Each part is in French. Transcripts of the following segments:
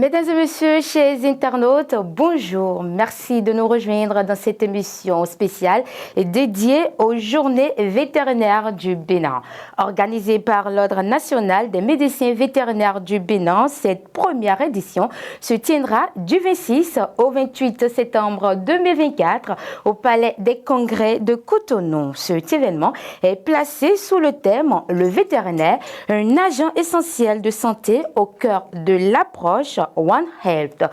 Mesdames et messieurs, chers internautes, bonjour. Merci de nous rejoindre dans cette émission spéciale dédiée aux journées vétérinaires du Bénin. Organisée par l'Ordre national des médecins vétérinaires du Bénin, cette première édition se tiendra du 26 au 28 septembre 2024 au Palais des Congrès de Cotonou. Cet événement est placé sous le thème « Le vétérinaire, un agent essentiel de santé au cœur de l'approche One Health ».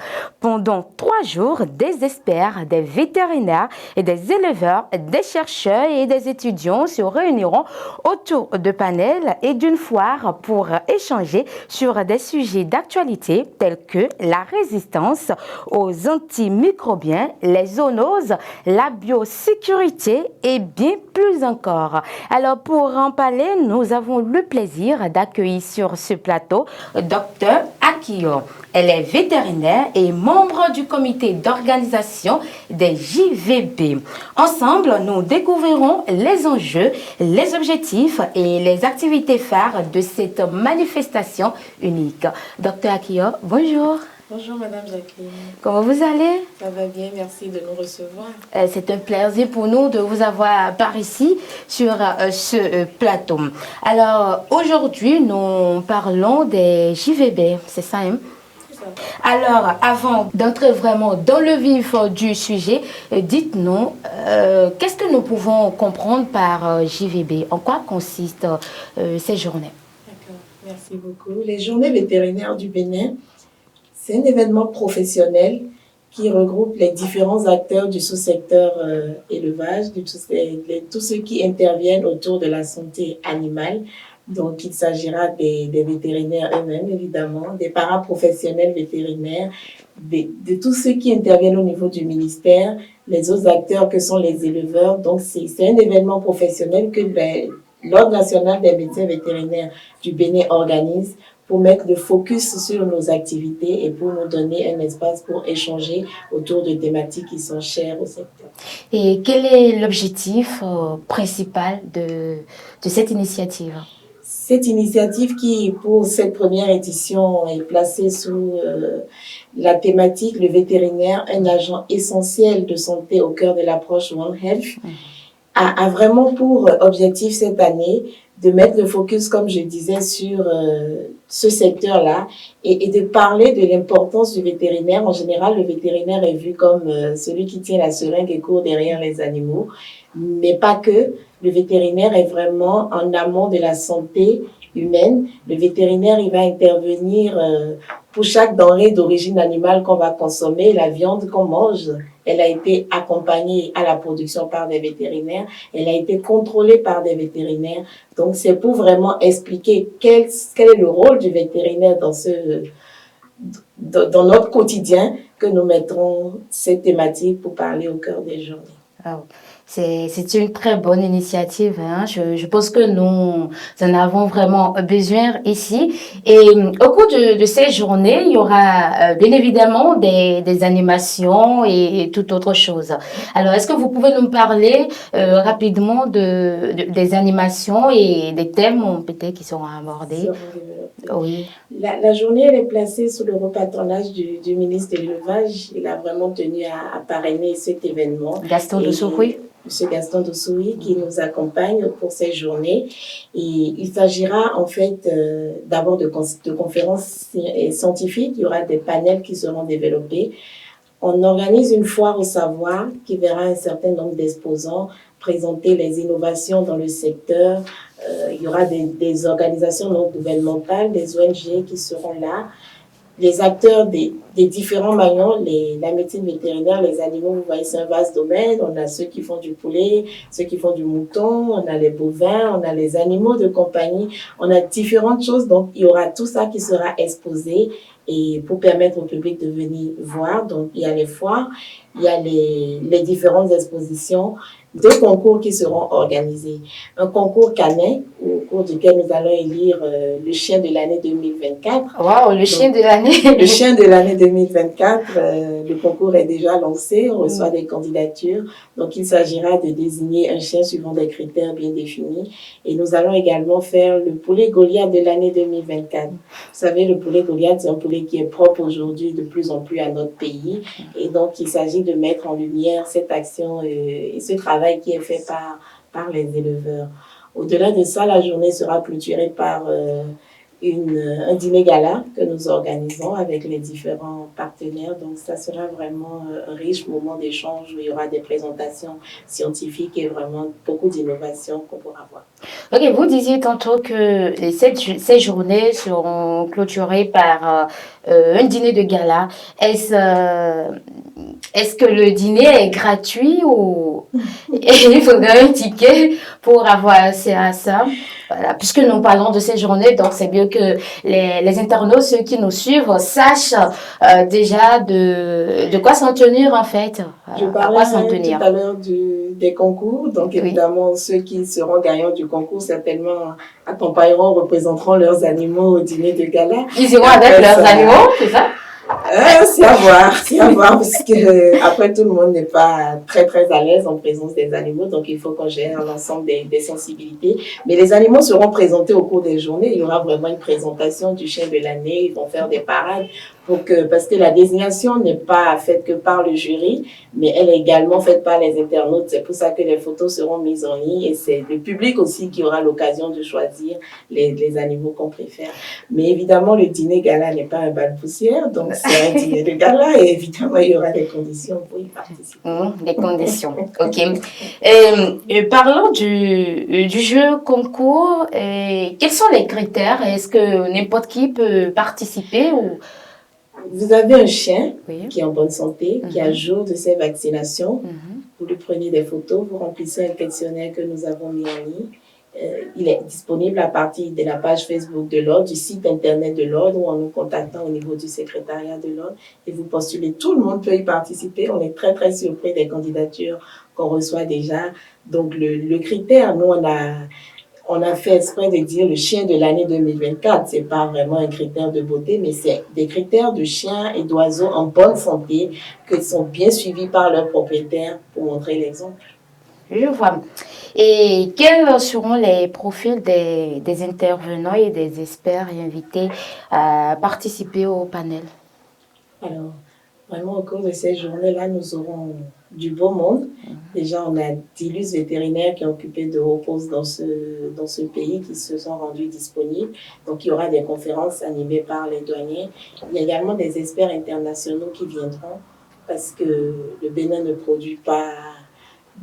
Pendant 3 jours, des experts, des vétérinaires et des éleveurs, des chercheurs et des étudiants se réuniront autour de panels et d'une foire pour échanger sur des sujets d'actualité tels que la résistance aux antimicrobiens, les zoonoses, la biosécurité et bien plus encore. Alors pour en parler, nous avons le plaisir d'accueillir sur ce plateau Dr Akio. Elle est vétérinaire et membre du comité d'organisation des JVB. Ensemble, nous découvrirons les enjeux, les objectifs et les activités phares de cette manifestation unique. Dr Akio, bonjour. Bonjour Madame Jacqueline. Comment vous allez? Ça va bien, merci de nous recevoir. C'est un plaisir pour nous de vous avoir par ici sur ce plateau. Alors aujourd'hui, nous parlons des JVB, c'est ça, hein? Alors, avant d'entrer vraiment dans le vif du sujet, dites-nous, qu'est-ce que nous pouvons comprendre par JVB? En quoi consistent ces journées? D'accord, merci beaucoup. Les journées vétérinaires du Bénin, c'est un événement professionnel qui regroupe les différents acteurs du sous-secteur élevage, tous ceux qui interviennent autour de la santé animale. Donc, il s'agira des vétérinaires eux-mêmes, évidemment, des paraprofessionnels vétérinaires, de tous ceux qui interviennent au niveau du ministère, les autres acteurs que sont les éleveurs. Donc, c'est un événement professionnel que l'Ordre national des médecins vétérinaires du Bénin organise pour mettre le focus sur nos activités et pour nous donner un espace pour échanger autour de thématiques qui sont chères au secteur. Et quel est l'objectif principal de cette initiative? Cette initiative qui, pour cette première édition, est placée sous la thématique « Le vétérinaire, un agent essentiel de santé au cœur de l'approche One Health », a vraiment pour objectif cette année de mettre le focus, comme je disais, sur ce secteur-là et de parler de l'importance du vétérinaire. En général, le vétérinaire est vu comme celui qui tient la seringue et court derrière les animaux, mais pas que. Le vétérinaire est vraiment en amont de la santé humaine. Le vétérinaire, il va intervenir pour chaque denrée d'origine animale qu'on va consommer. La viande qu'on mange, elle a été accompagnée à la production par des vétérinaires. Elle a été contrôlée par des vétérinaires. Donc, c'est pour vraiment expliquer quel est le rôle du vétérinaire dans notre quotidien que nous mettrons cette thématique pour parler au cœur des journées. Oh. C'est une très bonne initiative. Hein. Je pense que nous en avons vraiment besoin ici. Et au cours de ces journées, il y aura bien évidemment des animations et toute autre chose. Alors, est-ce que vous pouvez nous parler rapidement des animations et des thèmes peut-être qui seront abordés? Oui. La journée, elle est placée sous le patronage du ministre de l'Élevage. Il a vraiment tenu à parrainer cet événement. Gaston Doussououi. M. Gaston Doussououi qui nous accompagne pour ces journées. Et il s'agira en fait d'abord de conférences scientifiques. Il y aura des panels qui seront développés. On organise une foire au savoir qui verra un certain nombre d'exposants présenter les innovations dans le secteur. Il y aura des organisations non gouvernementales, des ONG qui seront là. Les acteurs des différents maillons, la médecine vétérinaire, les animaux, vous voyez, c'est un vaste domaine. On a ceux qui font du poulet, ceux qui font du mouton, on a les bovins, on a les animaux de compagnie, on a différentes choses. Donc, il y aura tout ça qui sera exposé et pour permettre au public de venir voir. Donc, il y a les foires, il y a les différentes expositions. 2 concours qui seront organisés. Un concours canin, au cours duquel nous allons élire le chien de l'année 2024. Waouh, le chien de l'année. Le chien de l'année 2024, le concours est déjà lancé, on reçoit des candidatures. Donc, il s'agira de désigner un chien suivant des critères bien définis. Et nous allons également faire le poulet Goliath de l'année 2024. Vous savez, le poulet Goliath, c'est un poulet qui est propre aujourd'hui de plus en plus à notre pays. Et donc, il s'agit de mettre en lumière cette action et ce travail qui est fait par les éleveurs. Au-delà de ça, la journée sera clôturée par un dîner gala que nous organisons avec les différents partenaires. Donc, ça sera vraiment un riche moment d'échange où il y aura des présentations scientifiques et vraiment beaucoup d'innovations qu'on pourra voir. Ok, vous disiez tantôt que ces journées seront clôturées par un dîner de gala. Est-ce que le dîner est gratuit ou il faudra un ticket pour avoir accès à ça? Voilà, puisque nous parlons de ces journées, donc c'est bien que les internautes, ceux qui nous suivent, sachent déjà de quoi s'en tenir en fait. Je parlais tout à l'heure des concours, donc évidemment ceux qui seront gagnants du concours certainement accompagneront, représenteront leurs animaux au dîner de gala. Ils iront avec leurs animaux, c'est ça? C'est à voir, parce que après tout le monde n'est pas très à l'aise en présence des animaux, donc il faut qu'on gère l'ensemble des sensibilités. Mais les animaux seront présentés au cours des journées. Il y aura vraiment une présentation du chien de l'année. Ils vont faire des parades parce que la désignation n'est pas faite que par le jury, mais elle est également faite par les internautes. C'est pour ça que les photos seront mises en ligne et c'est le public aussi qui aura l'occasion de choisir les animaux qu'on préfère. Mais évidemment, le dîner gala n'est pas un bal poussière, donc c'est un dîner de gala et évidemment, il y aura des conditions pour y participer. Des conditions, ok. Parlons du jeu concours. Quels sont les critères? Est-ce que n'importe qui peut participer ou... Vous avez un chien qui est en bonne santé, qui a jour de ses vaccinations. Vous lui prenez des photos, vous remplissez un questionnaire que nous avons mis en ligne. Il est disponible à partir de la page Facebook de l'Ordre, du site internet de l'Ordre ou en nous contactant au niveau du secrétariat de l'Ordre et vous postulez. Tout le monde peut y participer. On est très surpris des candidatures qu'on reçoit déjà. Donc le critère, nous on a fait exprès de dire le chien de l'année 2024. C'est pas vraiment un critère de beauté, mais c'est des critères de chiens et d'oiseaux en bonne santé qui sont bien suivis par leurs propriétaires pour montrer l'exemple. Je vois. Et quels seront les profils des intervenants et des experts invités à participer au panel? Alors, vraiment, au cours de ces journées-là, nous aurons du beau monde. Déjà, on a 10 luttes vétérinaires qui ont occupé de hauts postes dans ce pays qui se sont rendus disponibles. Donc, il y aura des conférences animées par les douaniers. Il y a également des experts internationaux qui viendront parce que le Bénin ne produit pas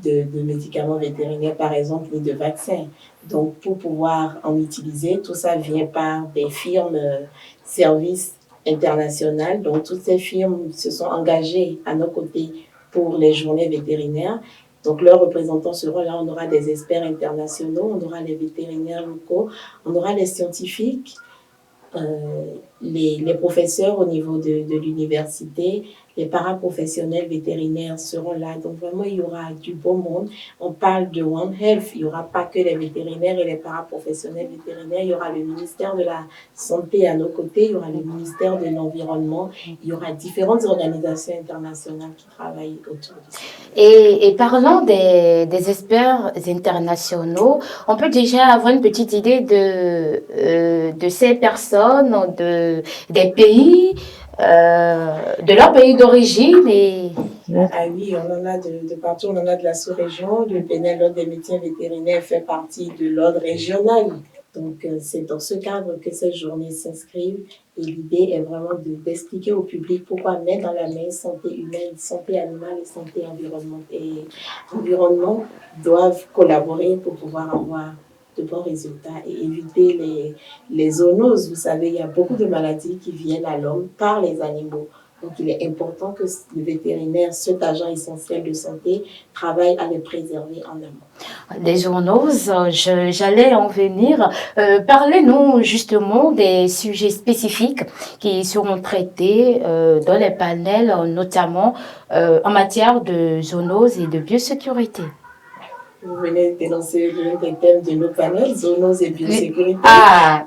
de médicaments vétérinaires, par exemple, ni de vaccins. Donc, pour pouvoir en utiliser, tout ça vient par des firmes services internationales. Donc, toutes ces firmes se sont engagées à nos côtés pour les journées vétérinaires. Donc, leurs représentants seront là. On aura des experts internationaux, on aura les vétérinaires locaux, on aura les scientifiques, les professeurs au niveau de l'université, les paraprofessionnels vétérinaires seront là. Donc vraiment, il y aura du beau monde. On parle de One Health. Il n'y aura pas que les vétérinaires et les paraprofessionnels vétérinaires. Il y aura le ministère de la Santé à nos côtés. Il y aura le ministère de l'Environnement. Il y aura différentes organisations internationales qui travaillent autour de ça. Et parlant des experts internationaux, on peut déjà avoir une petite idée de ces personnes, des pays, de leur pays d'origine Ah oui, on en a de partout, on en a de la sous-région. Le Bénin, l'Ordre des médecins vétérinaires fait partie de l'ordre régional. Donc, c'est dans ce cadre que ces journées s'inscrivent. Et l'idée est vraiment d'expliquer au public pourquoi mettre dans la main santé humaine, santé animale et santé environnement doivent collaborer pour pouvoir avoir de bons résultats et éviter les zoonoses. Vous savez, il y a beaucoup de maladies qui viennent à l'homme par les animaux. Donc, il est important que le vétérinaire, cet agent essentiel de santé, travaille à les préserver en amont. Les zoonoses, j'allais en venir. Parlez-nous justement des sujets spécifiques qui seront traités dans les panels, notamment en matière de zoonoses et de biosécurité. Vous venez d'énoncer l'un des thèmes de nos panels, zoonose et biosécurité. Ah,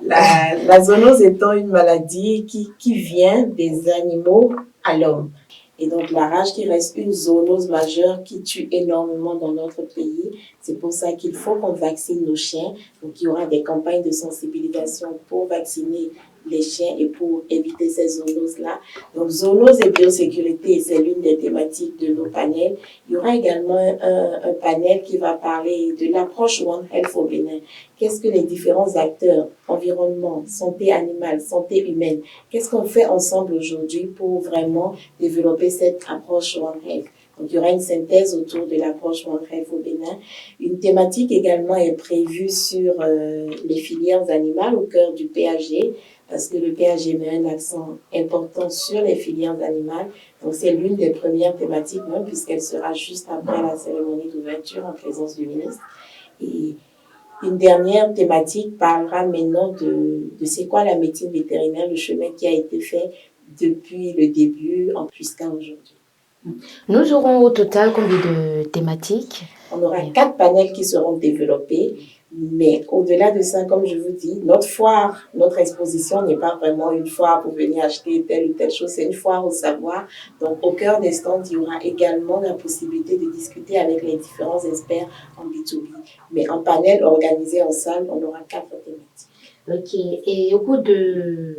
La zoonose étant une maladie qui vient des animaux à l'homme. Et donc, la rage qui reste une zoonose majeure qui tue énormément dans notre pays. C'est pour ça qu'il faut qu'on vaccine nos chiens. Donc, il y aura des campagnes de sensibilisation pour vacciner les chiens et pour éviter ces zoonoses-là. Donc, zoonose et biosécurité, c'est l'une des thématiques de nos panels. Il y aura également un panel qui va parler de l'approche One Health au Bénin. Qu'est-ce que les différents acteurs, environnement, santé animale, santé humaine, qu'est-ce qu'on fait ensemble aujourd'hui pour vraiment développer cette approche One Health? Donc, il y aura une synthèse autour de l'approche One Health au Bénin. Une thématique également est prévue sur les filières animales au cœur du PAG, parce que le PAG met un accent important sur les filières animales. Donc, c'est l'une des premières thématiques, même, puisqu'elle sera juste après la cérémonie d'ouverture en présence du ministre. Et une dernière thématique parlera maintenant de c'est quoi la médecine vétérinaire, le chemin qui a été fait depuis le début jusqu'à aujourd'hui. nous aurons au total combien de thématiques? On aura 4 panels qui seront développés, mais au-delà de ça, comme je vous dis, notre foire, notre exposition n'est pas vraiment une foire pour venir acheter telle ou telle chose, c'est une foire au savoir. Donc, au cœur des stands, il y aura également la possibilité de discuter avec les différents experts en B2B. Mais en panel organisé en salle, on aura 4 thématiques. Ok, et au cours de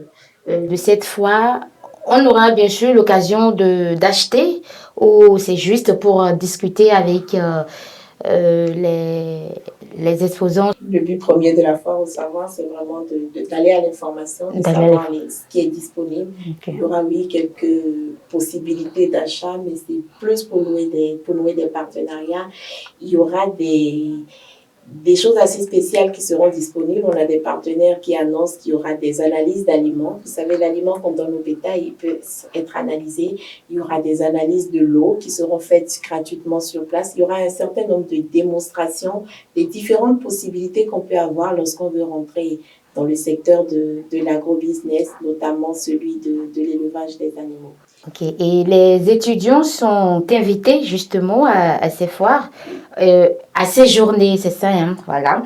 cette foire, on aura bien sûr l'occasion d'acheter ou c'est juste pour discuter avec les exposants. Le but premier de la foire au savoir, c'est vraiment d'aller à l'information, de savoir ce qui est disponible. Okay. Il y aura, oui, quelques possibilités d'achat, mais c'est plus pour nouer des partenariats. Il y aura des choses assez spéciales qui seront disponibles. On a des partenaires qui annoncent qu'il y aura des analyses d'aliments. Vous savez, l'aliment qu'on donne au bétail, il peut être analysé. Il y aura des analyses de l'eau qui seront faites gratuitement sur place. Il y aura un certain nombre de démonstrations des différentes possibilités qu'on peut avoir lorsqu'on veut rentrer dans le secteur de l'agrobusiness, notamment celui de l'élevage des animaux. Ok, et les étudiants sont invités justement à ces foires, à ces journées, c'est ça, hein, voilà.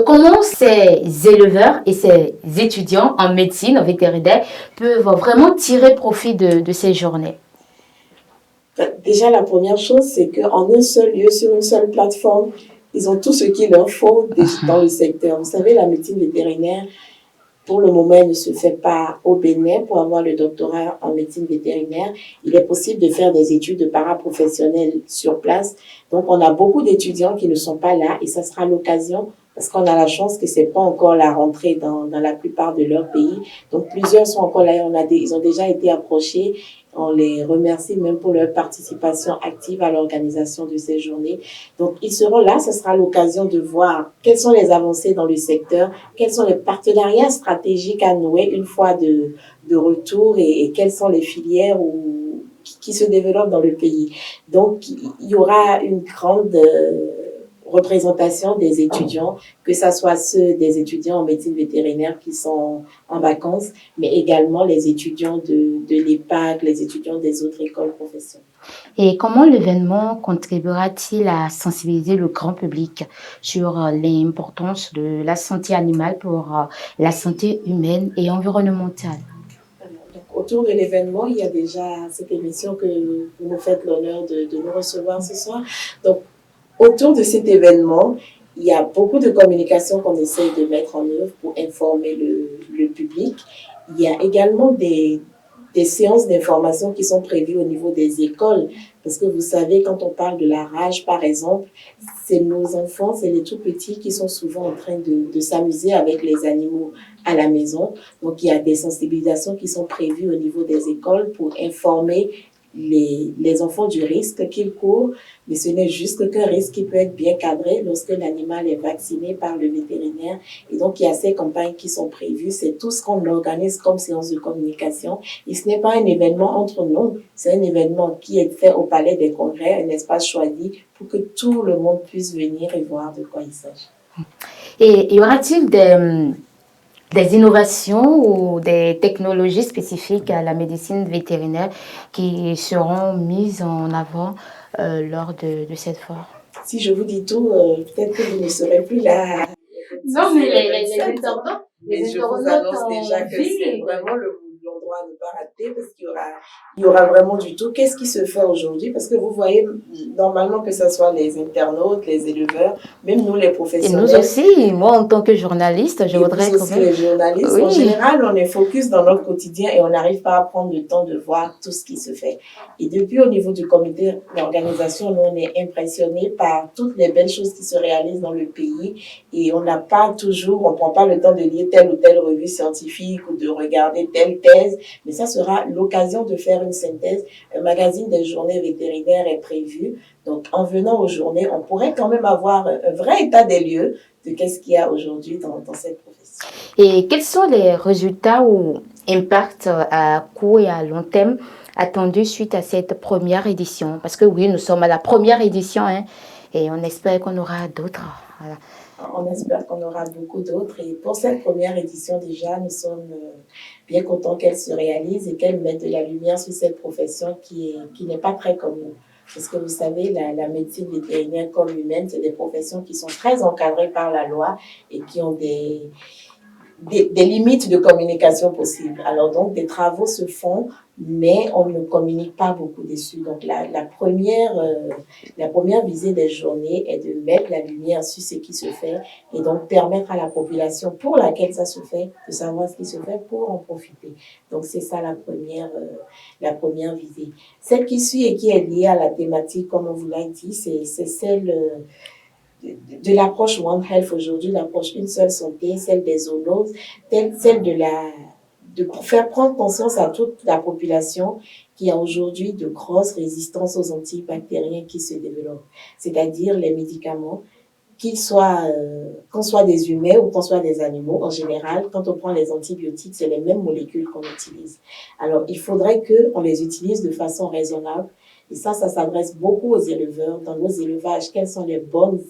Comment ces éleveurs et ces étudiants en médecine, en vétérinaire, peuvent vraiment tirer profit de ces journées? Déjà, la première chose, c'est qu'en un seul lieu, sur une seule plateforme, ils ont tout ce qu'il leur faut dans le secteur. Vous savez, la médecine vétérinaire, pour le moment, elle ne se fait pas au Bénin. Pour avoir le doctorat en médecine vétérinaire, il est possible de faire des études de paraprofessionnels sur place. Donc, on a beaucoup d'étudiants qui ne sont pas là et ça sera l'occasion parce qu'on a la chance que c'est pas encore la rentrée dans la plupart de leurs pays. Donc, plusieurs sont encore là et ils ont déjà été approchés. On les remercie même pour leur participation active à l'organisation de ces journées. Donc, ils seront là. Ce sera l'occasion de voir quelles sont les avancées dans le secteur, quels sont les partenariats stratégiques à nouer une fois de retour et quelles sont les filières qui se développent dans le pays. Donc, il y aura une grande représentation des étudiants, que ce soit ceux des étudiants en médecine vétérinaire qui sont en vacances, mais également les étudiants de l'EPAC, les étudiants des autres écoles professionnelles. Et comment l'événement contribuera-t-il à sensibiliser le grand public sur l'importance de la santé animale pour la santé humaine et environnementale? Autour de l'événement, il y a déjà cette émission que vous nous faites l'honneur de nous recevoir ce soir. Donc, autour de cet événement, il y a beaucoup de communication qu'on essaye de mettre en œuvre pour informer le public. Il y a également des séances d'information qui sont prévues au niveau des écoles. Parce que vous savez, quand on parle de la rage, par exemple, c'est nos enfants, c'est les tout petits qui sont souvent en train de s'amuser avec les animaux à la maison. Donc, il y a des sensibilisations qui sont prévues au niveau des écoles pour informer les enfants du risque qu'ils courent, mais ce n'est juste qu'un risque qui peut être bien cadré lorsque l'animal est vacciné par le vétérinaire. Et donc, il y a ces campagnes qui sont prévues. C'est tout ce qu'on organise comme séance de communication. Et ce n'est pas un événement entre nous, c'est un événement qui est fait au Palais des Congrès, un espace choisi pour que tout le monde puisse venir et voir de quoi il s'agit. Et y aura-t-il des innovations ou des technologies spécifiques à la médecine vétérinaire qui seront mises en avant lors de cette foire? Si je vous dis tout, peut-être que vous ne serez plus là. Non, mais les internautes, Mais je vous annonce déjà que c'est vraiment l'endroit à ne pas rater parce il y aura vraiment du tout. Qu'est-ce qui se fait aujourd'hui? Parce que vous voyez, normalement, que ce soit les internautes, les éleveurs, même nous, les professionnels. Et nous aussi, moi, en tant que journaliste, je voudrais quand même... les journalistes, oui. En général, on est focus dans notre quotidien et on n'arrive pas à prendre le temps de voir tout ce qui se fait. Et depuis, au niveau du comité d'organisation, nous, on est impressionnés par toutes les belles choses qui se réalisent dans le pays et on n'a pas toujours, on prend pas le temps de lire telle ou telle revue scientifique ou de regarder telle thèse, mais ça sera l'occasion de faire une synthèse. Un magazine des journées vétérinaires est prévu. Donc, en venant aux journées, on pourrait quand même avoir un vrai état des lieux de qu'est-ce qu'il y a aujourd'hui dans cette profession. Et quels sont les résultats ou impacts à court et à long terme attendus suite à cette première édition? Parce que oui, nous sommes à la première édition et on espère qu'on aura d'autres. Voilà. On espère qu'on aura beaucoup d'autres. Et pour cette première édition, déjà, nous sommes bien contents qu'elle se réalise et qu'elle mette de la lumière sur cette profession qui n'est pas très commune. Parce que vous savez, la médecine vétérinaire comme humaine, c'est des professions qui sont très encadrées par la loi et qui ont des limites de communication possibles. Alors donc, des travaux se font, mais on ne communique pas beaucoup dessus. Donc, la première visée des journées est de mettre la lumière sur ce qui se fait et donc permettre à la population pour laquelle ça se fait de savoir ce qui se fait pour en profiter. Donc, c'est ça la première visée. Celle qui suit et qui est liée à la thématique, comme on vous l'a dit, c'est celle de l'approche One Health aujourd'hui, l'approche une seule santé, celle des zoonoses, celle de faire prendre conscience à toute la population qu'il y a aujourd'hui de grosses résistances aux antibactériens qui se développent. C'est-à-dire les médicaments, qu'on soit des humains ou qu'on soit des animaux, en général, quand on prend les antibiotiques, c'est les mêmes molécules qu'on utilise. Alors, il faudrait qu'on les utilise de façon raisonnable. Et ça s'adresse beaucoup aux éleveurs. Dans nos élevages, quelles sont les bonnes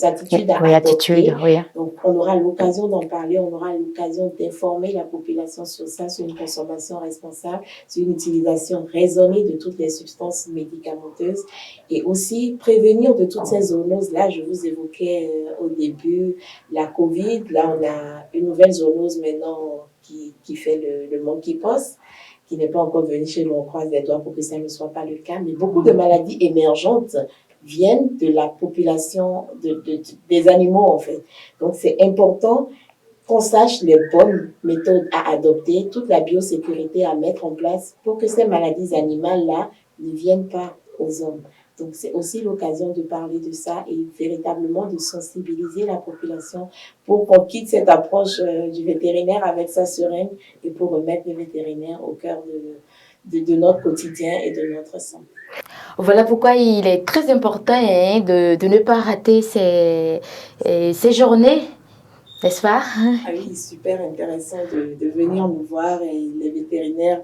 attitudes à adopter. Oui. Donc, on aura l'occasion d'en parler, on aura l'occasion d'informer la population sur ça, sur une consommation responsable, sur une utilisation raisonnée de toutes les substances médicamenteuses et aussi prévenir de toutes ces zoonoses. Là, je vous évoquais au début la COVID. Là, on a une nouvelle zoonose maintenant qui fait le monkeypox, qui n'est pas encore venue chez nous. On croise les doigts pour que ça ne soit pas le cas. Mais beaucoup de maladies émergentes viennent de la population des animaux, en fait. Donc, c'est important qu'on sache les bonnes méthodes à adopter, toute la biosécurité à mettre en place pour que ces maladies animales-là ne viennent pas aux hommes. Donc, c'est aussi l'occasion de parler de ça et véritablement de sensibiliser la population pour qu'on quitte cette approche du vétérinaire avec sa seringue et pour remettre le vétérinaire au cœur de notre quotidien et de notre santé. Voilà pourquoi il est très important de ne pas rater ces journées, n'est-ce pas? Ah oui, super intéressant de venir nous voir et les vétérinaires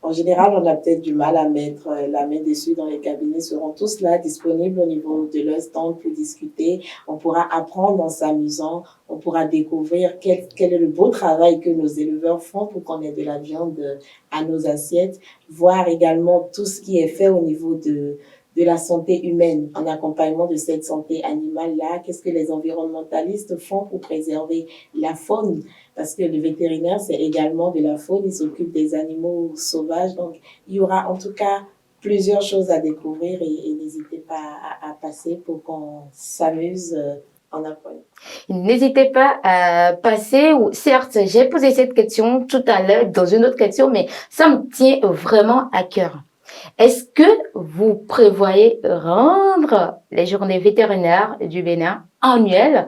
en général, on a peut-être du mal à mettre la main dessus dans les cabinets, seront tous là, disponibles au niveau de leur stand pour discuter. On pourra apprendre en s'amusant, on pourra découvrir quel est le beau travail que nos éleveurs font pour qu'on ait de la viande à nos assiettes, voir également tout ce qui est fait au niveau de la santé humaine, en accompagnement de cette santé animale-là. Qu'est-ce que les environnementalistes font pour préserver la faune? Parce que le vétérinaire, c'est également de la faune, il s'occupe des animaux sauvages. Donc, il y aura en tout cas plusieurs choses à découvrir et n'hésitez pas à passer pour qu'on s'amuse en apprenant. N'hésitez pas à passer. Certes, j'ai posé cette question tout à l'heure dans une autre question, mais ça me tient vraiment à cœur. Est-ce que vous prévoyez rendre les journées vétérinaires du Bénin annuelles?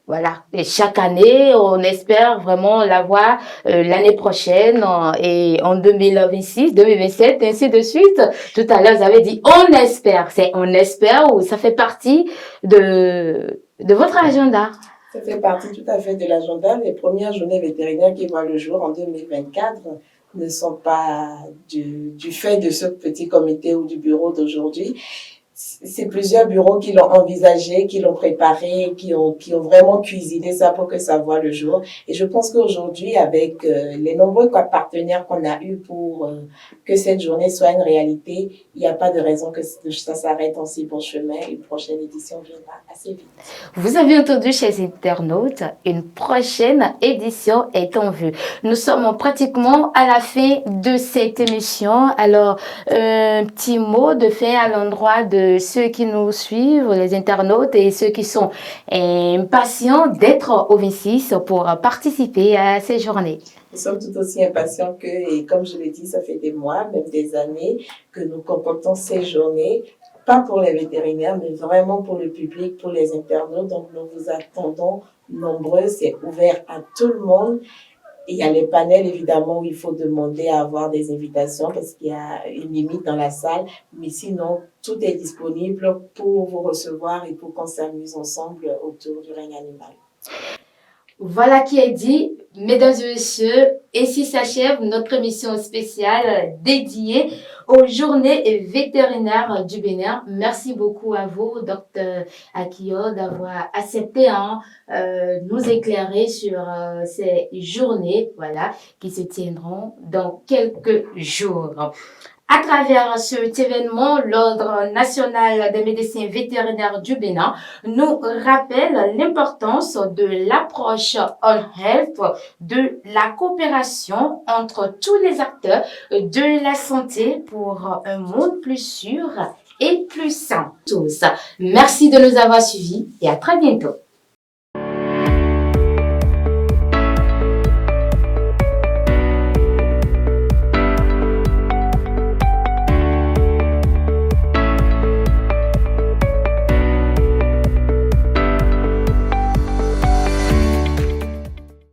Voilà. Et chaque année, on espère vraiment l'avoir l'année prochaine et en 2026, 2027, ainsi de suite. Tout à l'heure, vous avez dit on espère. C'est on espère ou ça fait partie de votre agenda? Ça fait partie tout à fait de l'agenda. Les premières journées vétérinaires qui voient le jour en 2024 ne sont pas du fait de ce petit comité ou du bureau d'aujourd'hui. c'est plusieurs bureaux qui l'ont envisagé, qui l'ont préparé, qui ont vraiment cuisiné ça pour que ça voie le jour. Et je pense qu'aujourd'hui, avec les nombreux partenaires qu'on a eus pour que cette journée soit une réalité, il n'y a pas de raison que ça s'arrête en si bon chemin. Une prochaine édition viendra assez vite. Vous avez entendu, chers internautes, une prochaine édition est en vue. Nous sommes pratiquement à la fin de cette émission. Alors, un petit mot de fin à l'endroit de ceux qui nous suivent, les internautes et ceux qui sont impatients d'être au 26 pour participer à ces journées. Nous sommes tout aussi impatients que, et comme je l'ai dit, ça fait des mois, même des années, que nous concoctons ces journées, pas pour les vétérinaires, mais vraiment pour le public, pour les internautes. Donc, nous vous attendons nombreux, c'est ouvert à tout le monde. Il y a les panels, évidemment, où il faut demander à avoir des invitations parce qu'il y a une limite dans la salle. Mais sinon, tout est disponible pour vous recevoir et pour qu'on s'amuse ensemble autour du règne animal. Voilà qui est dit, mesdames et messieurs, ainsi s'achève notre émission spéciale dédiée aux journées vétérinaires du Bénin. Merci beaucoup à vous, Dr Akio, d'avoir accepté nous éclairer sur ces journées, voilà, qui se tiendront dans quelques jours. À travers cet événement, l'Ordre national des médecins vétérinaires du Bénin nous rappelle l'importance de l'approche All Health, de la coopération entre tous les acteurs de la santé pour un monde plus sûr et plus sain. Tous. Merci de nous avoir suivis et à très bientôt.